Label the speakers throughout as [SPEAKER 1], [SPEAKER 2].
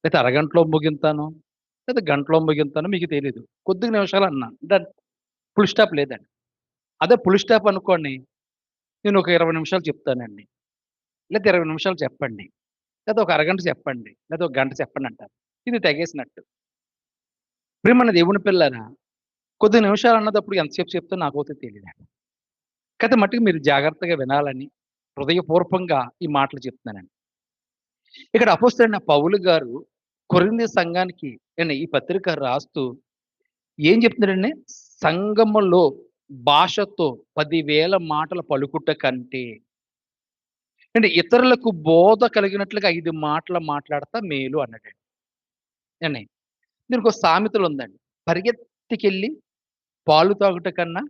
[SPEAKER 1] లేతే అరగంటలో ముగింతాను, లేదా గంటలో ముగింతానో మీకు తెలీదు. కొద్ది నిమిషాలు అన్నా. ఫుల్ స్టాప్ లేదండి. అదే ఫుల్ స్టాప్ అనుకోండి, నేను ఒక 20 నిమిషాలు చెప్తానండి. లేతే 20 నిమిషాలు చెప్పండి. లేదా ఒక అరగంట చెప్పండి. లేదా ఒక గంట చెప్పండి అంటారు. ఇది తెగేసినట్టు. ప్రియమైన దేవుని పిల్లారా, కొద్ది నిమిషాలు అన్నదప్పుడు ఎంతసేపు చెప్తానో నాకైతే తెలీదండి. కాతే మట్టుకు మీరు జాగ్రత్తగా వినాలని హృదయపూర్వకంగా ఈ మాటలు చెప్తున్నానండి. ఇక్కడ అపోస్తలుడైన పౌలు గారు కొరింథీ సంఘానికి ఈ పత్రిక రాస్తూ ఏం చెప్తున్నాడండి? సంఘములో భాషతో 10,000 మాటలు పలుకుట కంటే ఇతరులకు బోధ కలిగినట్లుగా 5 మాటలు మాట్లాడతా మేలు అన్నాడండి. ఏవండి? దీనికో సామెతలు ఉందండి. పరిగెత్తికెళ్ళి పాలు తాగుట కన్నా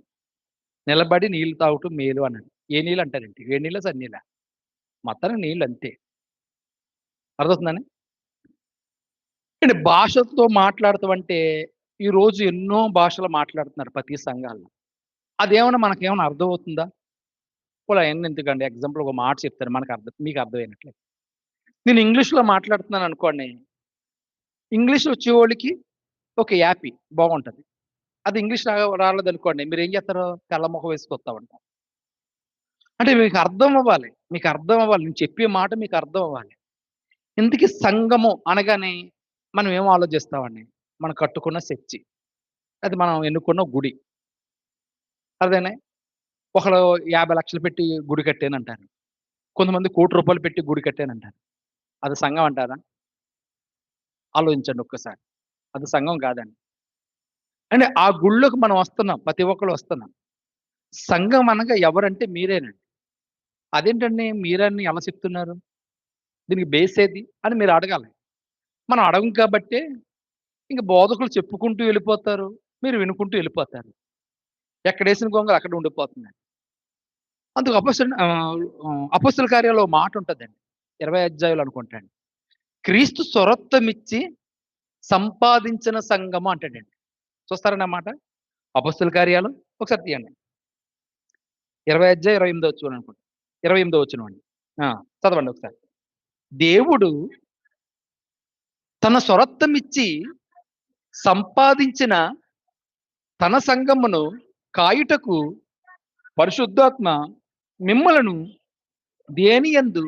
[SPEAKER 1] నిలబడి నీళ్లు తాగటం మేలు అన్నాడు. ఏ నీళ్ళు అంటారేంటి? వేడి నీళ్ళా? చన్నీళ్ళా? మొత్తానికి నీళ్ళు అంతే. అర్థమవుతుందండి? భాషతో మాట్లాడటం అంటే ఈరోజు ఎన్నో భాషలు మాట్లాడుతున్నారు ప్రతి సంఘాల్లో. అదేమన్నా మనకేమన్నా అర్థమవుతుందా? పోనీ అయన్నీ ఎందుకండి, ఎగ్జాంపుల్ ఒక మాట చెప్తాను మీకు అర్థమయినట్లే. నేను ఇంగ్లీష్‌లో మాట్లాడుతున్నాననుకోండి. English వచ్చేవోళ్ళకి okay. యాపీ బాగుంటది. అది ఇంగ్లీష్ రాలేదనుకోండి. మీరేం చేస్తారు? తెల్ల మొహం వేసి చూస్తా ఉంటారు. అంటే మీకు అర్థం అవ్వాలి. మీకు అర్థం అవ్వాలి. నేను చెప్పే మాట మీకు అర్థం అవ్వాలి. ఇంతకీ సంఘము అనగానే మనం ఏం ఆలోచిస్తామండి? మనం కట్టుకున్న చర్చి. అది మనం ఎన్నుకున్న గుడి. అదేనా? ఒకళ్ళు 50,00,000 పెట్టి గుడి కట్టానంటారు. కొంతమంది ₹1,00,00,000 పెట్టి గుడి కట్టానంటారు. అది సంఘం అంటారా? ఆలోచించండి ఒక్కసారి. అది సంఘం కాదండి. అంటే ఆ గుడిలోకి మనం వస్తున్నాం. ప్రతి ఒక్కళ్ళు వస్తున్నాం. సంఘం అనగా ఎవరంటే మీరేనండి. అదేంటండి మీరని ఎలా చెప్తున్నారు? దీనికి బేస్ ఏది? అని మీరు అడగాలి. మనం అడగం కాబట్టే ఇంక బోధకులు చెప్పుకుంటూ వెళ్ళిపోతారు. మీరు వినుకుంటూ వెళ్ళిపోతారు. ఎక్కడేసిన గొంగళి అక్కడ ఉండిపోతుందండి. అందుకు అపోస్తల కార్యాల్లో ఓ మాట ఉంటదండి. 20 అధ్యాయాలు అనుకుంటా అండి. క్రీస్తు స్వరత్వమిచ్చి సంపాదించిన సంఘము అంటాడండి. చూస్తారండి ఆ మాట? అపోస్తల కార్యాలు ఒకసారి తీయండి. 20 అధ్యాయం 28 వచనం అనుకుంటా. 28 వచనం అండి. ఆ! చదవండి ఒకసారి. దేవుడు తన స్వరత్వమిచ్చి సంపాదించిన తన సంఘమును కాయుటకు పరిశుద్ధాత్మ మిమ్మలను దేనియందు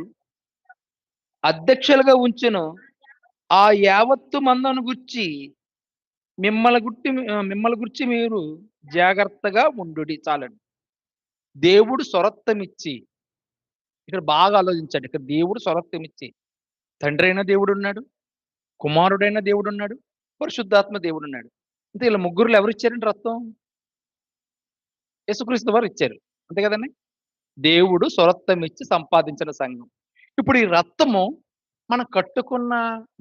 [SPEAKER 1] అధ్యక్షులుగా ఉంచెనో ఆ యావత్తు మందను గూర్చి మిమ్మల్ని గురించి మీరు జాగ్రత్తగా ఉండుడి. చాలండి. దేవుడు స్వరత్వమిచ్చి ఇక్కడ బాగా ఆలోచించండి. ఇక్కడ దేవుడు స్వరత్వమిచ్చి తండ్రైన దేవుడున్నాడు, కుమారుడైన దేవుడున్నాడు, పరిశుద్ధాత్మ దేవుడున్నాడు. అంటే ఈళ్ళ ముగ్గురులో ఎవరిచ్చారండి రత్తం? యేసుక్రీస్తు వారు ఇచ్చారు. అంతే కదండీ! దేవుడు స్వరత్వమిచ్చి సంపాదించిన సంఘం. ఇప్పుడు ఈ రక్తము మనం కట్టుకున్న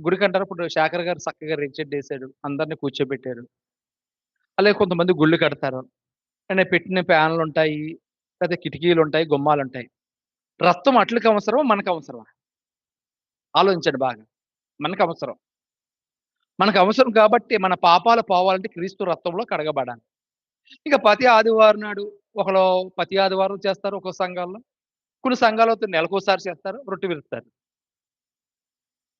[SPEAKER 1] గుడికంటారు. ఇప్పుడు శేఖర్ గారు చక్కగా రెడ్ షెడ్ ఏసాడు. అందరిని కూర్చోబెట్టారు. అలాగే కొంతమంది గుళ్ళు కడతారు. పెట్టిన ఫ్యాన్లుంటాయి. లేతే కిటికీలుంటాయి, గుమ్మాలుంటాయి. రక్తం అట్లకి అవసరమా? మనకు అవసరమా? ఆలోచించండి బాగా. మనకవసరం. మనకవసరం కాబట్టి మన పాపాలు పోవాలంటే క్రీస్తు రక్తంలో కడగబడాలి. ఇక ప్రతి ఆదివారం నాడు ఒకళ్ళు ప్రతి ఆదివారం చేస్తారు ఒక్కో సంఘాల్లో. కొన్ని సంఘాలైతే నెలకోసారి చేస్తారు. రొట్టె విరుస్తారు.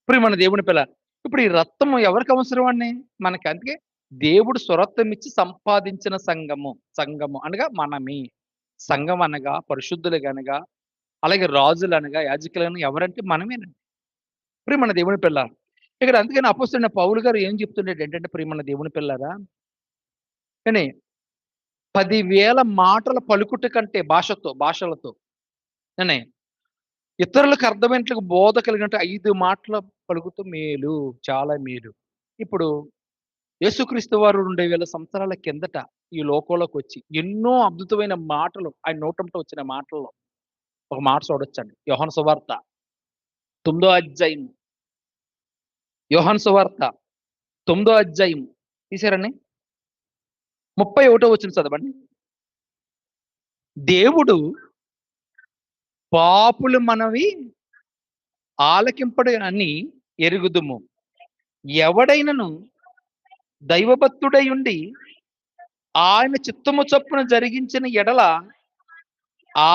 [SPEAKER 1] ప్రియమైన దేవుని పిల్ల. ఇప్పుడు ఈ రక్తము ఎవరికి అవసరం అండి? మనకి. అందుకే దేవుడు స్వరత్వమిచ్చి సంపాదించిన సంఘము. సంఘము అనగా మనమే. సంఘం అనగా పరిశుద్ధులుగనగా, అలాగే రాజులనగా, యాజకులనగా ఎవరంటే మనమేనండి. ప్రియమైన దేవుని పిల్ల. ఇక్కడ అందుకని అపోస్తలుడైన పౌలు గారు ఏం చెప్తున్నాడు ఏంటంటే ప్రియమైన దేవుని పిల్లారా, కానీ 10,000 మాటలు పలుకుట కంటే భాషలతో ఏనే ఇతరులకు అర్థమైనట్లుగా బోధ కలిగినట్టు 5 మాటలు పలుకుతూ మేలు. చాలా మేలు. ఇప్పుడు యేసుక్రీస్తు వారు 2000 సంవత్సరాల కిందట ఈ లోకంలోకొచ్చి ఎన్నో అద్భుతమైన మాటలు ఆయన నోటంట వచ్చిన మాటల్లో ఒక మాట చూడొచ్చండి. యోహాను సువార్త 9 అధ్యాయం. యోహాను సువార్త 9 అధ్యాయం తీశారండి? 31 వచనం చదవండి. దేవుడు పాపుల మనవి ఆలకింపడు అని ఎరుగుదుము. ఎవడైనను దైవభక్తుడై ఉండి ఆయన చిత్తము చొప్పున జరిగించిన ఎడల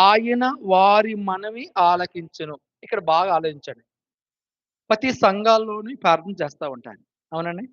[SPEAKER 1] ఆయన వారి మనవి ఆలకించును. ఇక్కడ బాగా ఆలోచించండి. ప్రతి సంఘాల్లోని ప్రార్థన చేస్తా ఉంటారు. అవునండి?